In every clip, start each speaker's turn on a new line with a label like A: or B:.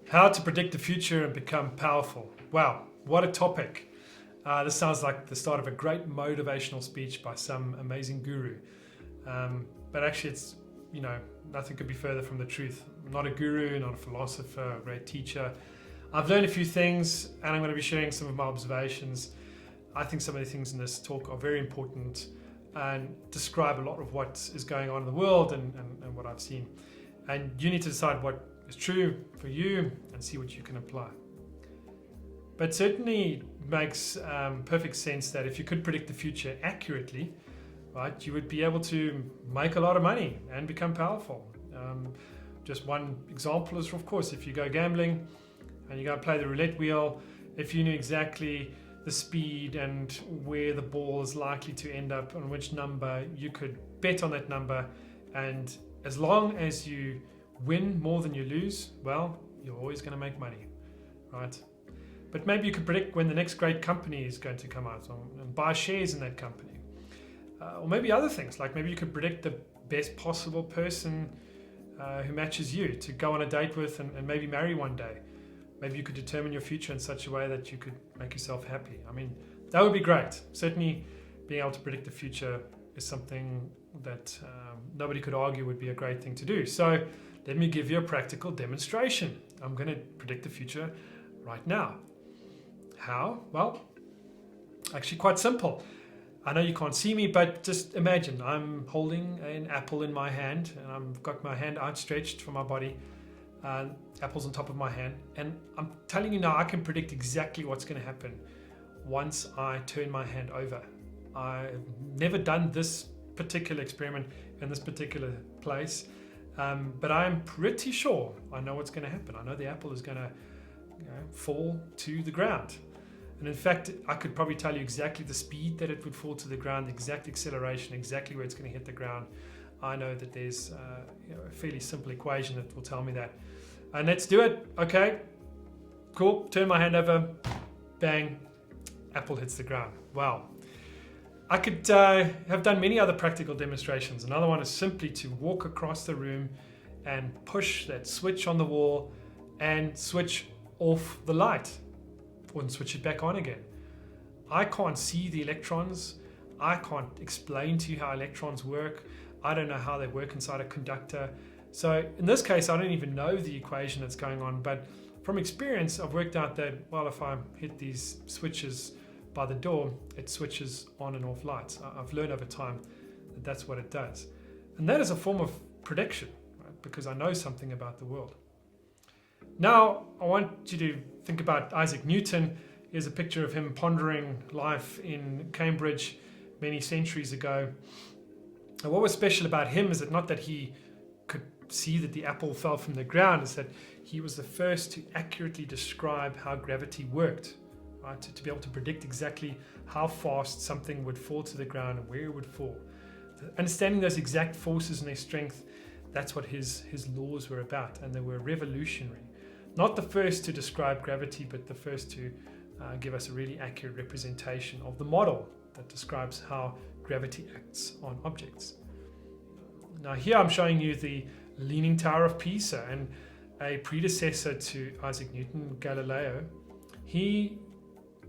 A: How to predict the future and become powerful. Wow, what a topic. This sounds like the start of a great motivational speech by some amazing guru. But actually it's, nothing could be further from the truth. I'm not a guru, not a philosopher, a great teacher. I've learned a few things and I'm going to be sharing some of my observations. I think some of the things in this talk are very important and describe a lot of what is going on in the world and what I've seen. And you need to decide what is true for you and see what you can apply. But certainly makes perfect sense that if you could predict the future accurately, right, you would be able to make a lot of money and become powerful. Just one example is, of course, if you go gambling and you go play the roulette wheel, if you knew exactly the speed and where the ball is likely to end up on which number, you could bet on that number, and as long as you win more than you lose, well, you're always going to make money, right? But maybe you could predict when the next great company is going to come out and buy shares in that company. Or maybe other things, like maybe you could predict the best possible person who matches you to go on a date with and maybe marry one day. Maybe you could determine your future in such a way that you could make yourself happy. I mean, that would be great. Certainly being able to predict the future is something that nobody could argue would be a great thing to do. So let me give you a practical demonstration. I'm going to predict the future right now. How? Well, actually quite simple. I know you can't see me, but just imagine I'm holding an apple in my hand and I've got my hand outstretched from my body. Apple's on top of my hand, and I'm telling you now, I can predict exactly what's going to happen once I turn my hand over. I've never done this particular experiment in this particular place, but I'm pretty sure I know what's going to happen. I know the apple is going to fall to the ground. And in fact, I could probably tell you exactly the speed that it would fall to the ground, the exact acceleration, exactly where it's going to hit the ground. I know that there's a fairly simple equation that will tell me that. And let's do it. Okay, cool. Turn my hand over. Bang. Apple hits the ground. Wow. I could have done many other practical demonstrations. Another one is simply to walk across the room and push that switch on the wall and switch off the light and switch it back on again. I can't see the electrons. I can't explain to you how electrons work. I don't know how they work inside a conductor. So in this case, I don't even know the equation that's going on, but from experience, I've worked out that, well, if I hit these switches by the door, it switches on and off lights. I've learned over time that that's what it does. And that is a form of prediction, right? Because I know something about the world. Now, I want you to think about Isaac Newton. Here's a picture of him pondering life in Cambridge many centuries ago. And what was special about him is that not that he could see that the apple fell from the ground, is that he was the first to accurately describe how gravity worked, right? To be able to predict exactly how fast something would fall to the ground and where it would fall. Understanding those exact forces and their strength, that's what his laws were about, and they were revolutionary. Not the first to describe gravity, but the first to give us a really accurate representation of the model that describes how gravity acts on objects. Now here I'm showing you the Leaning Tower of Pisa, and a predecessor to Isaac Newton, Galileo, he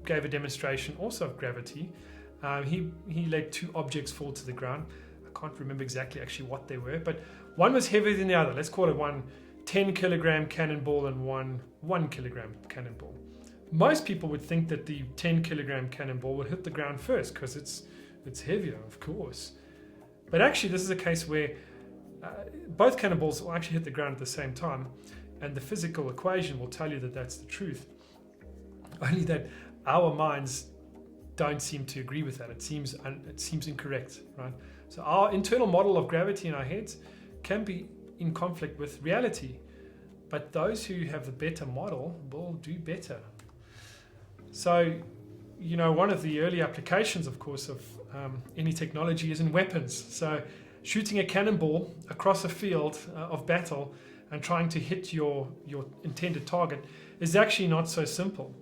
A: gave a demonstration also of gravity. He let two objects fall to the ground. I can't remember exactly actually what they were, but one was heavier than the other. Let's call it one 10-kilogram cannonball and one 1-kilogram cannonball. Most people would think that the 10-kilogram cannonball would hit the ground first because it's heavier, of course. But actually, this is a case where both cannonballs will actually hit the ground at the same time, and the physical equation will tell you that that's the truth. Only that our minds don't seem to agree with that. It seems incorrect, right? So our internal model of gravity in our heads can be in conflict with reality, but those who have the better model will do better. So, one of the early applications, of course, of any technology is in weapons. So shooting a cannonball across a field of battle and trying to hit your intended target is actually not so simple.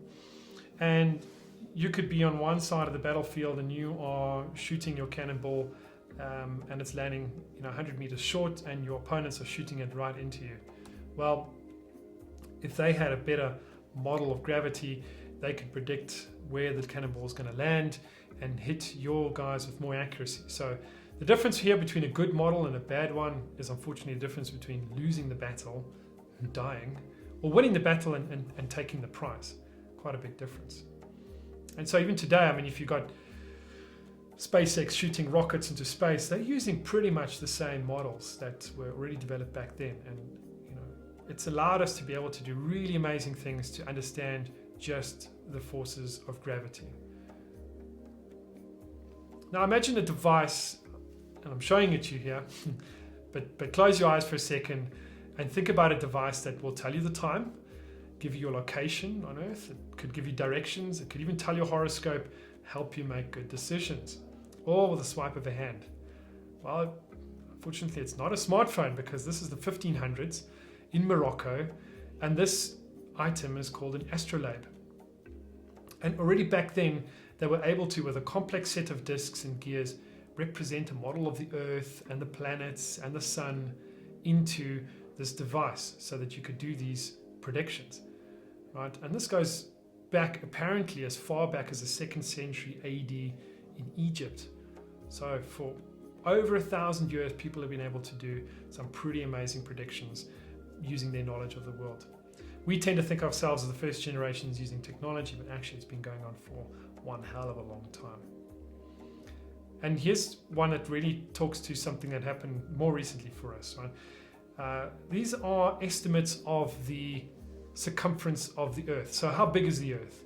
A: And you could be on one side of the battlefield and you are shooting your cannonball and it's landing 100 meters short, and your opponents are shooting it right into you. Well, if they had a better model of gravity, they could predict where the cannonball is going to land and hit your guys with more accuracy. So the difference here between a good model and a bad one is unfortunately the difference between losing the battle and dying, or winning the battle and taking the prize. Quite a big difference. And so even today, I mean, if you've got SpaceX shooting rockets into space, they're using pretty much the same models that were already developed back then. And it's allowed us to be able to do really amazing things to understand just the forces of gravity. Now imagine a device, and I'm showing it to you here, but close your eyes for a second and think about a device that will tell you the time, give you your location on Earth, it could give you directions, it could even tell your horoscope, help you make good decisions, all with a swipe of a hand. Well, unfortunately it's not a smartphone, because this is the 1500s in Morocco, and this item is called an Astrolabe. And already back then they were able to, with a complex set of discs and gears, represent a model of the Earth and the planets and the sun into this device so that you could do these predictions, right? And this goes back apparently as far back as the 2nd century AD in Egypt. So for over 1,000 years, people have been able to do some pretty amazing predictions using their knowledge of the world. We tend to think of ourselves as the first generations using technology, but actually it's been going on for one hell of a long time. And here's one that really talks to something that happened more recently for us, right? These are estimates of the circumference of the Earth. So how big is the Earth?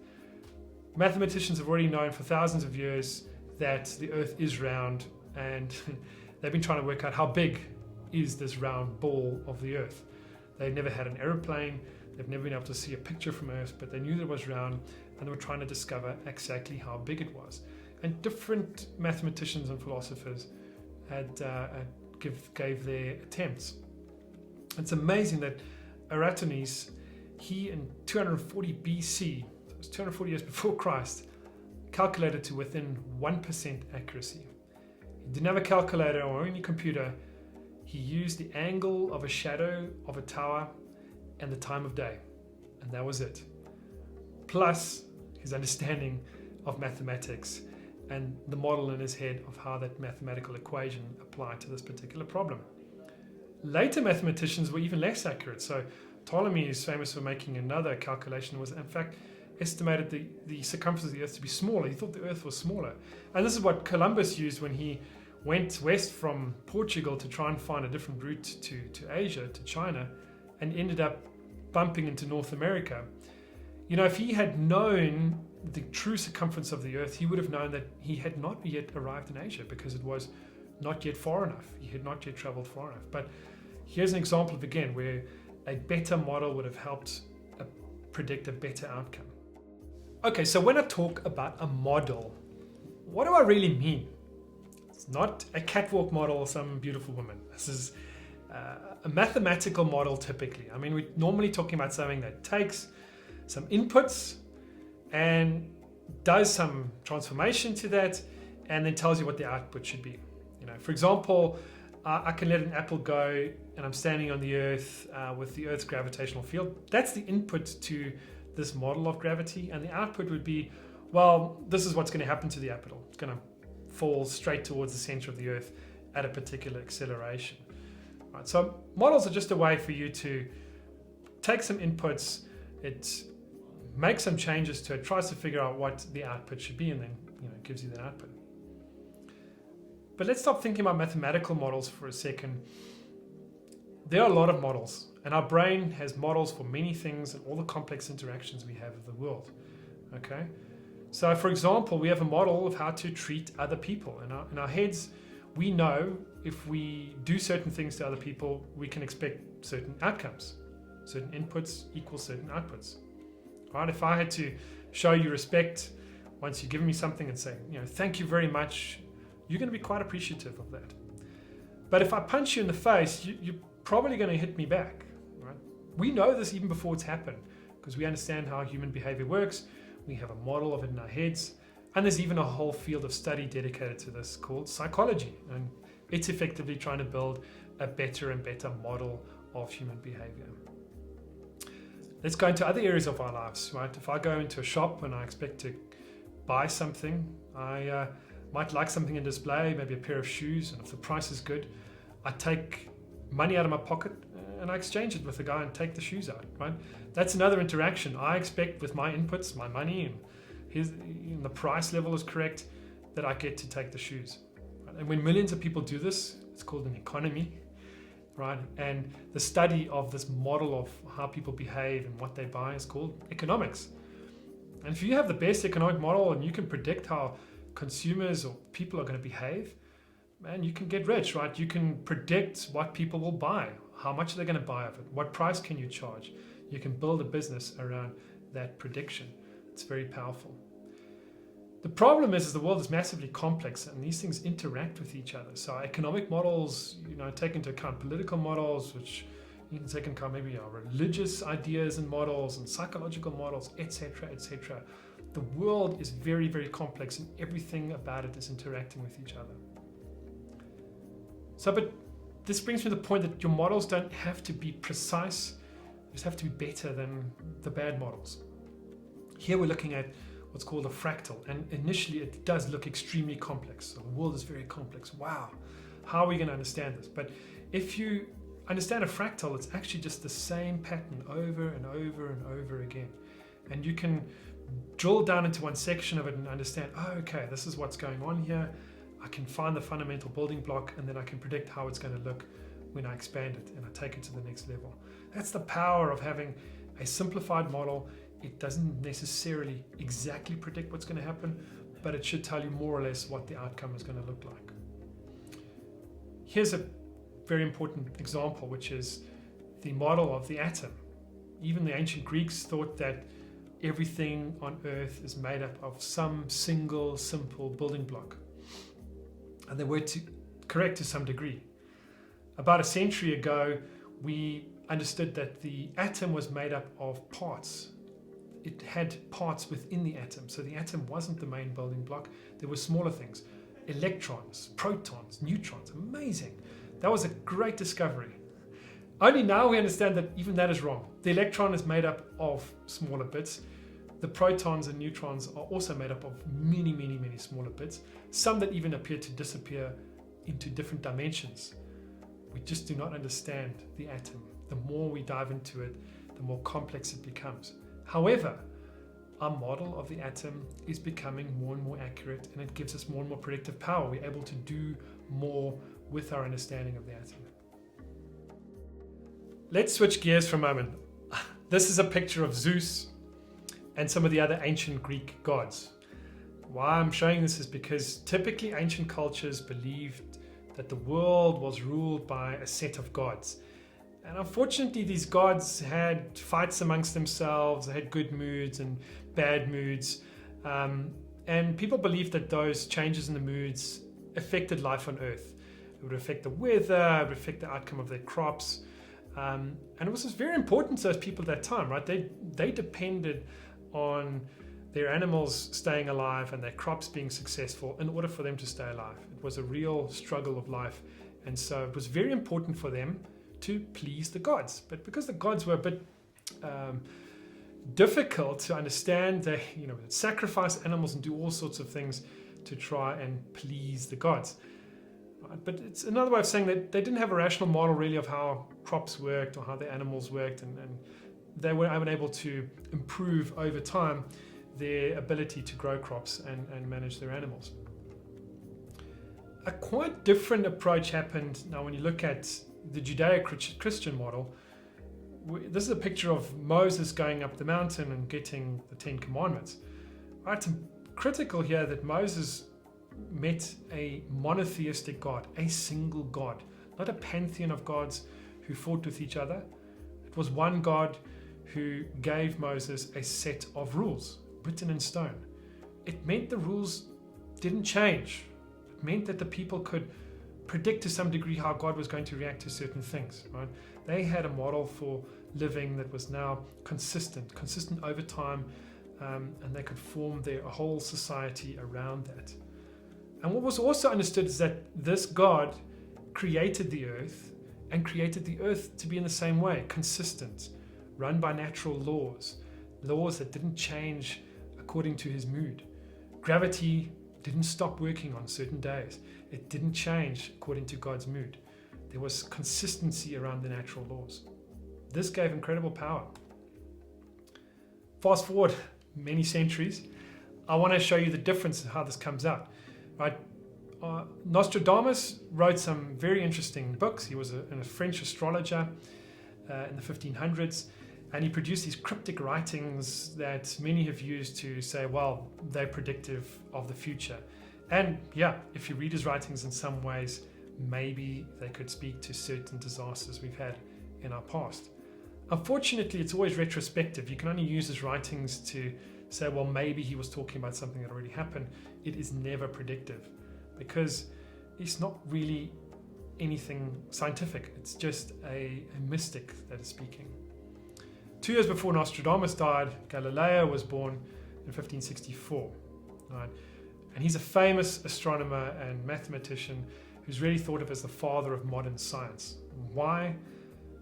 A: Mathematicians have already known for thousands of years that the Earth is round, and they've been trying to work out how big is this round ball of the Earth. They've never had an aeroplane, they've never been able to see a picture from Earth, but they knew that it was round, and they were trying to discover exactly how big it was. And different mathematicians and philosophers gave their attempts. It's amazing that Eratosthenes, he in 240 BC, so it was 240 years before Christ, calculated to within 1% accuracy. He didn't have a calculator or any computer. He used the angle of a shadow of a tower and the time of day, and that was it. Plus his understanding of mathematics and the model in his head of how that mathematical equation applied to this particular problem. Later mathematicians were even less accurate. So Ptolemy is famous for making another calculation, was in fact estimated the circumference of the Earth to be smaller. He thought the Earth was smaller. And this is what Columbus used when he went west from Portugal to try and find a different route to Asia, to China, and ended up bumping into North America. You know, if he had known the true circumference of the Earth, he would have known that he had not yet arrived in Asia, because it was not yet far enough. He had not yet traveled far enough. But here's an example of, again, where a better model would have helped predict a better outcome. Okay, so when I talk about a model, what do I really mean? It's not a catwalk model or some beautiful woman. This is a mathematical model typically. I mean, we're normally talking about something that takes some inputs and does some transformation to that, and then tells you what the output should be. You know, for example, I can let an apple go, and I'm standing on the Earth with the Earth's gravitational field. That's the input to this model of gravity, and the output would be, well, this is what's going to happen to the apple. It's going to fall straight towards the center of the Earth at a particular acceleration. Right, so models are just a way for you to take some inputs, it makes some changes to it, tries to figure out what the output should be, and then gives you that output. But let's stop thinking about mathematical models for a second. There are a lot of models, and our brain has models for many things and all the complex interactions we have with the world. Okay, so for example, we have a model of how to treat other people. In our heads, we know if we do certain things to other people, we can expect certain outcomes. Certain inputs equal certain outputs. Right? If I had to show you respect once you've given me something and say, thank you very much, you're going to be quite appreciative of that. But if I punch you in the face, you're probably going to hit me back. Right? We know this even before it's happened, because we understand how human behavior works. We have a model of it in our heads. And there's even a whole field of study dedicated to this called psychology. And it's effectively trying to build a better and better model of human behavior. Let's go into other areas of our lives, right? If I go into a shop and I expect to buy something, I might like something in display, maybe a pair of shoes, and if the price is good, I take money out of my pocket and I exchange it with the guy and take the shoes out, right? That's another interaction. I expect with my inputs, my money, and the price level is correct, that I get to take the shoes. Right? And when millions of people do this, it's called an economy, right? And the study of this model of how people behave and what they buy is called economics. And if you have the best economic model and you can predict how consumers or people are going to behave, man, you can get rich, right? You can predict what people will buy, how much they're going to buy of it, what price can you charge. You can build a business around that prediction. It's very powerful. The problem is the world is massively complex and these things interact with each other. So economic models, take into account political models, which you can take into account maybe our religious ideas and models and psychological models, etc., etc. The world is very, very complex and everything about it is interacting with each other. So, but this brings me to the point that your models don't have to be precise, they just have to be better than the bad models. Here we're looking at what's called a fractal, and initially it does look extremely complex. So the world is very complex. Wow, how are we going to understand this? But if you understand a fractal, it's actually just the same pattern over and over and over again. And you can drill down into one section of it and understand, oh, okay, this is what's going on here. I can find the fundamental building block and then I can predict how it's going to look when I expand it and I take it to the next level. That's the power of having a simplified model. It doesn't necessarily exactly predict what's going to happen, but it should tell you more or less what the outcome is going to look like. Here's a very important example, which is the model of the atom. Even the ancient Greeks thought that everything on Earth is made up of some single, simple building block. And they were correct to some degree. About a century ago, we understood that the atom was made up of parts. It had parts within the atom. So the atom wasn't the main building block. There were smaller things, electrons, protons, neutrons. Amazing. That was a great discovery. Only now we understand that even that is wrong. The electron is made up of smaller bits. The protons and neutrons are also made up of many, many, many smaller bits, some that even appear to disappear into different dimensions. We just do not understand the atom. The more we dive into it, the more complex it becomes. However, our model of the atom is becoming more and more accurate and it gives us more and more predictive power. We're able to do more with our understanding of the atom. Let's switch gears for a moment. This is a picture of Zeus and some of the other ancient Greek gods. Why I'm showing this is because typically ancient cultures believed that the world was ruled by a set of gods. And unfortunately, these gods had fights amongst themselves, they had good moods and bad moods. And people believed that those changes in the moods affected life on Earth. It would affect the weather, it would affect the outcome of their crops. And it was just very important to those people at that time, right? They depended on their animals staying alive and their crops being successful in order for them to stay alive. It was a real struggle of life. And so it was very important for them to please the gods. But because the gods were a bit difficult to understand, they would sacrifice animals and do all sorts of things to try and please the gods. Right? But it's another way of saying that they didn't have a rational model really of how crops worked or how their animals worked, and they were unable to improve over time their ability to grow crops and manage their animals. A quite different approach happened now when you look at the Judeo-Christian model. This is a picture of Moses going up the mountain and getting the 10 Commandments. Right, it's critical here that Moses met a monotheistic God, a single God, not a pantheon of gods who fought with each other. It was one God who gave Moses a set of rules written in stone. It meant the rules didn't change. It meant that the people could predict to some degree how God was going to react to certain things. Right? They had a model for living that was now consistent over time, and they could form their whole society around that. And what was also understood is that this God created the earth and created the earth to be in the same way, consistent, run by natural laws, laws that didn't change according to his mood. Gravity didn't stop working on certain days. It didn't change according to God's mood. There was consistency around the natural laws. This gave incredible power. Fast forward many centuries, I want to show you the difference in how this comes out. Right? Nostradamus wrote some very interesting books. He was a French astrologer in the 1500s, and he produced these cryptic writings that many have used to say, well, they're predictive of the future. And yeah, if you read his writings in some ways, maybe they could speak to certain disasters we've had in our past. Unfortunately, it's always retrospective. You can only use his writings to say, well, maybe he was talking about something that already happened. It is never predictive because it's not really anything scientific. It's just a mystic that is speaking. 2 years before Nostradamus died, Galileo was born in 1564. Right? And he's a famous astronomer and mathematician who's really thought of as the father of modern science. Why?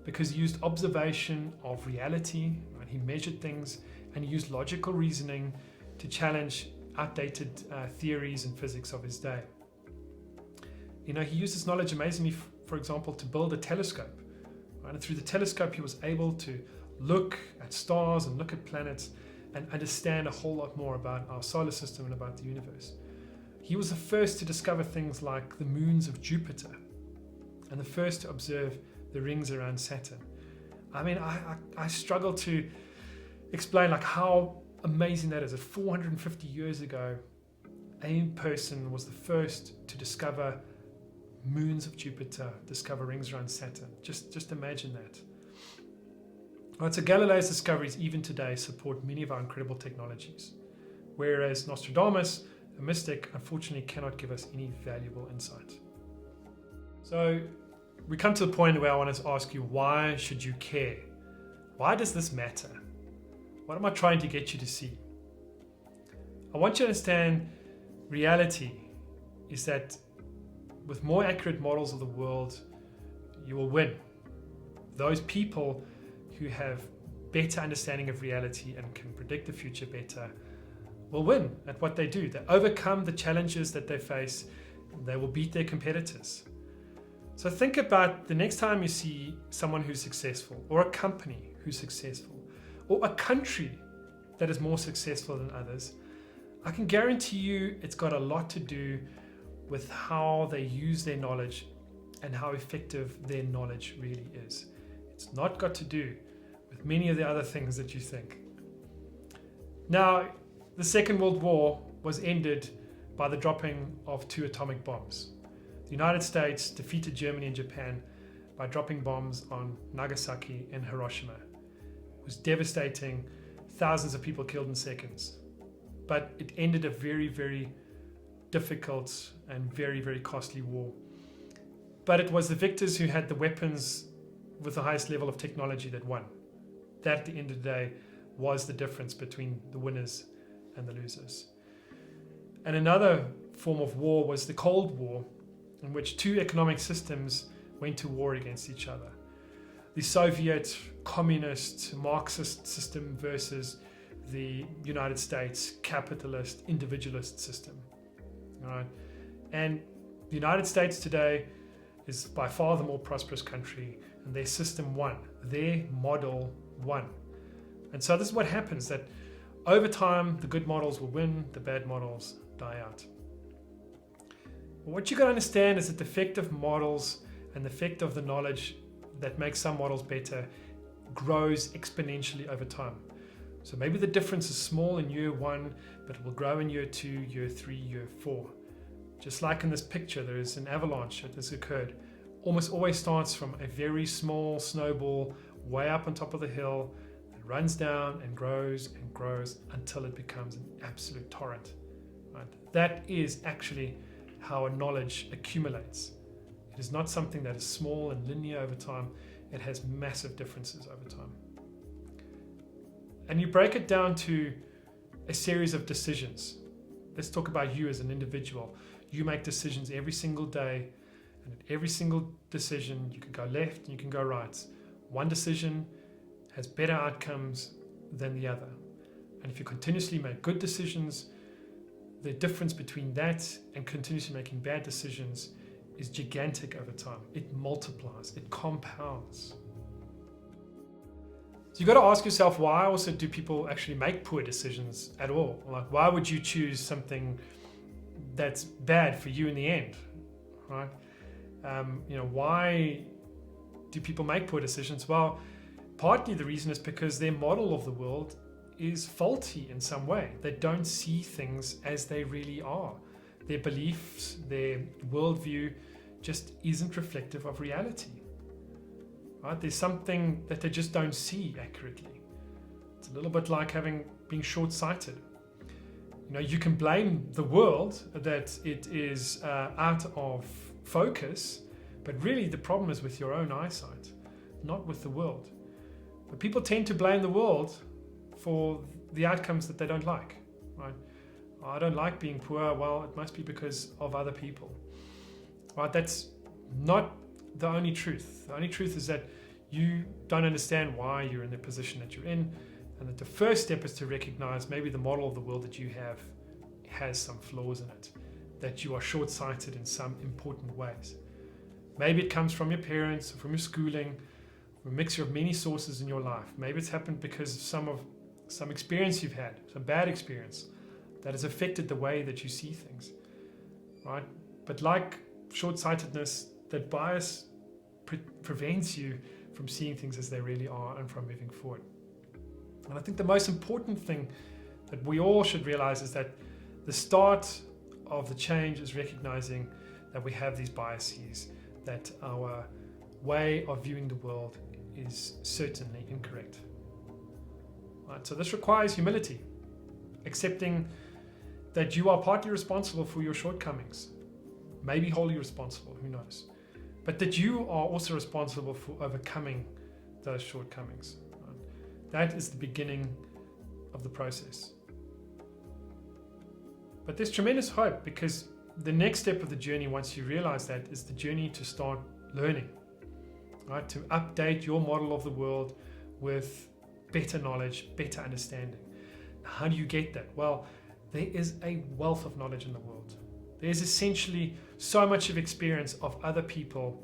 A: Because he used observation of reality, right? He measured things and he used logical reasoning to challenge outdated theories and physics of his day. You know, he used his knowledge amazingly, for example, to build a telescope. Right? And through the telescope, he was able to look at stars and look at planets and understand a whole lot more about our solar system and about the universe. He was the first to discover things like the moons of Jupiter and the first to observe the rings around Saturn. I mean, I struggle to explain like how amazing that is. That 450 years ago, a person was the first to discover moons of Jupiter, discover rings around Saturn. Just imagine that. Right, so Galileo's discoveries even today support many of our incredible technologies, whereas Nostradamus, a mystic, unfortunately cannot give us any valuable insight. So we come to the point where I want to ask you, why should you care? Why does this matter? What am I trying to get you to see? I want you to understand reality is that with more accurate models of the world, you will win. Those people who have better understanding of reality and can predict the future better will win at what they do. They overcome the challenges that they face. They will beat their competitors. So think about the next time you see someone who's successful, or a company who's successful, or a country that is more successful than others. I can guarantee you it's got a lot to do with how they use their knowledge and how effective their knowledge really is. It's not got to do with many of the other things that you think. Now, the Second World War was ended by the dropping of 2 atomic bombs. The United States defeated Germany and Japan by dropping bombs on Nagasaki and Hiroshima. It was devastating, thousands of people killed in seconds. But it ended a very, very difficult and very, very costly war. But it was the victors who had the weapons with the highest level of technology that won. That, at the end of the day, was the difference between the winners and the losers. And another form of war was the Cold War, in which 2 economic systems went to war against each other. The Soviet communist Marxist system versus the United States capitalist individualist system. All right? And the United States today is by far the more prosperous country, and their system won, their model won. And so this is what happens, that over time the good models will win, the bad models die out. What you got to understand is that the effect of models and the effect of the knowledge that makes some models better grows exponentially over time. So maybe the difference is small in year 1, but it will grow in year 2, year 3, year 4. Just like in this picture, there is an avalanche that has occurred. Almost always starts from a very small snowball way up on top of the hill. It runs down and grows until it becomes an absolute torrent. Right? That is actually how a knowledge accumulates. It is not something that is small and linear over time. It has massive differences over time. And you break it down to a series of decisions. Let's talk about you as an individual. You make decisions every single day, and at every single decision you can go left and you can go right. One decision has better outcomes than the other. And if you continuously make good decisions, the difference between that and continuously making bad decisions is gigantic over time. It multiplies, it compounds. So you've got to ask yourself, why also do people actually make poor decisions at all? Like, why would you choose something that's bad for you in the end, right? Why do people make poor decisions? Well, partly the reason is because their model of the world is faulty in some way. They don't see things as they really are. Their beliefs, their worldview just isn't reflective of reality. Right? There's something that they just don't see accurately. It's a little bit like being short-sighted. You can blame the world that it is out of focus, but really the problem is with your own eyesight, not with the world. But people tend to blame the world for the outcomes that they don't like, right? I don't like being poor. Well, it must be because of other people, right? That's not the only truth. The only truth is that you don't understand why you're in the position that you're in, and that the first step is to recognize maybe the model of the world that you have has some flaws in it, that you are short-sighted in some important ways. Maybe it comes from your parents, or from your schooling, or a mixture of many sources in your life. Maybe it's happened because of some experience you've had, some bad experience that has affected the way that you see things, right? But like short-sightedness, that bias prevents you from seeing things as they really are and from moving forward. And I think the most important thing that we all should realize is that the start of the change is recognizing that we have these biases, that our way of viewing the world is certainly incorrect. Right? So this requires humility, accepting that you are partly responsible for your shortcomings, maybe wholly responsible, who knows, but that you are also responsible for overcoming those shortcomings. Right? That is the beginning of the process. But there's tremendous hope, because the next step of the journey, once you realize that, is the journey to start learning, right? To update your model of the world with better knowledge, better understanding. How do you get that? Well, there is a wealth of knowledge in the world. There's essentially so much of experience of other people,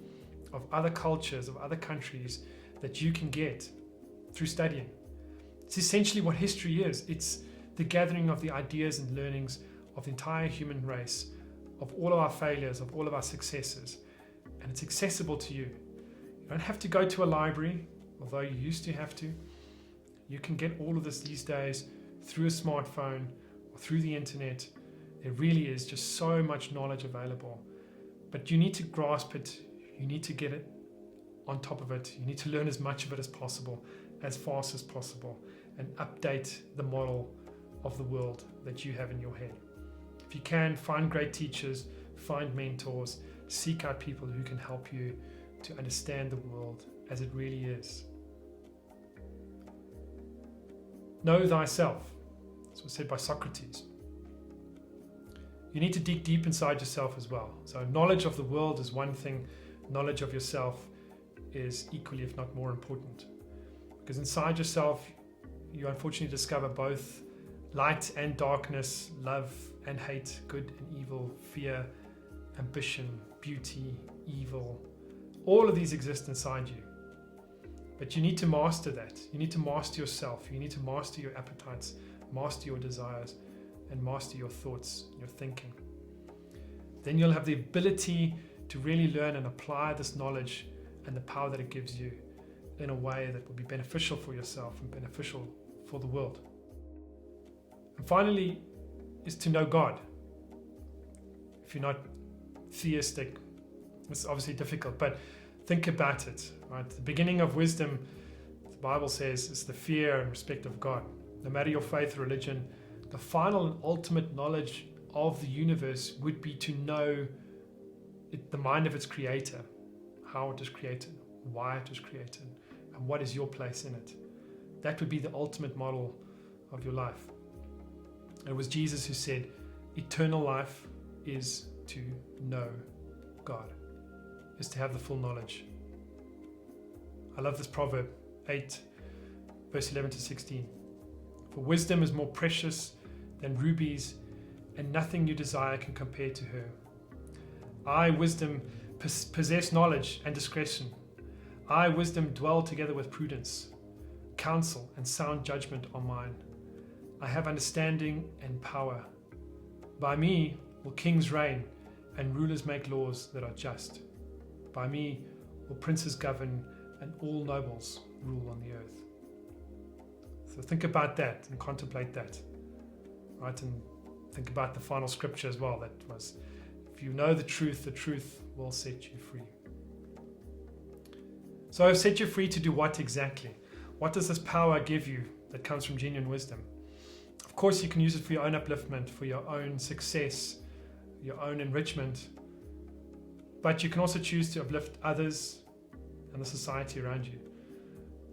A: of other cultures, of other countries that you can get through studying. It's essentially what history is. It's the gathering of the ideas and learnings of the entire human race, of all of our failures, of all of our successes. And it's accessible to you. You don't have to go to a library, although you used to have to. You can get all of this these days through a smartphone or through the internet. There really is just so much knowledge available. But you need to grasp it. You need to get it on top of it. You need to learn as much of it as possible, as fast as possible, and update the model of the world that you have in your head. If you can, find great teachers, find mentors, seek out people who can help you to understand the world as it really is. Know thyself. This was said by Socrates. You need to dig deep inside yourself as well. So knowledge of the world is one thing, knowledge of yourself is equally, if not more important. Because inside yourself, you unfortunately discover both light and darkness, love and hate, good and evil, fear, ambition, beauty, evil. All of these exist inside you. But you need to master that. You need to master yourself. You need to master your appetites, master your desires, and master your thoughts, your thinking. Then you'll have the ability to really learn and apply this knowledge and the power that it gives you in a way that will be beneficial for yourself and beneficial for the world. And finally, is to know God. If you're not theistic, it's obviously difficult, but think about it. Right? The beginning of wisdom, the Bible says, is the fear and respect of God. No matter your faith or religion, the final and ultimate knowledge of the universe would be to know the mind of its creator, how it was created, why it was created, and what is your place in it. That would be the ultimate model of your life. It was Jesus who said, eternal life is to know God, is to have the full knowledge. I love this proverb 8, verse 11 to 16. For wisdom is more precious than rubies, and nothing you desire can compare to her. I, wisdom, possess knowledge and discretion. I, wisdom, dwell together with prudence. Counsel and sound judgment are mine. I have understanding and power. By me will kings reign, and rulers make laws that are just. By me will princes govern, and all nobles rule on the earth. So think about that and contemplate that. Right? And think about the final scripture as well. That was, if you know the truth will set you free. So I've set you free to do what exactly? What does this power give you that comes from genuine wisdom? Of course, you can use it for your own upliftment, for your own success, your own enrichment. But you can also choose to uplift others and the society around you.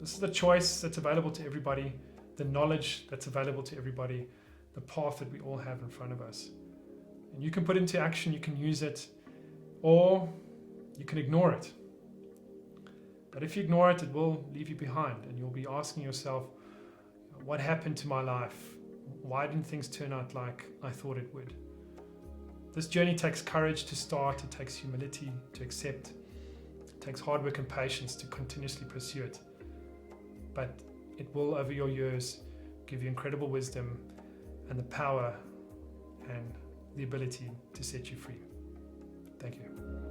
A: This is the choice that's available to everybody, the knowledge that's available to everybody, the path that we all have in front of us. And you can put it into action, you can use it, or you can ignore it. But if you ignore it, it will leave you behind, and you'll be asking yourself, what happened to my life? Why didn't things turn out like I thought it would? This journey takes courage to start, it takes humility to accept, it takes hard work and patience to continuously pursue it. But it will, over your years, give you incredible wisdom and the power and the ability to set you free. Thank you.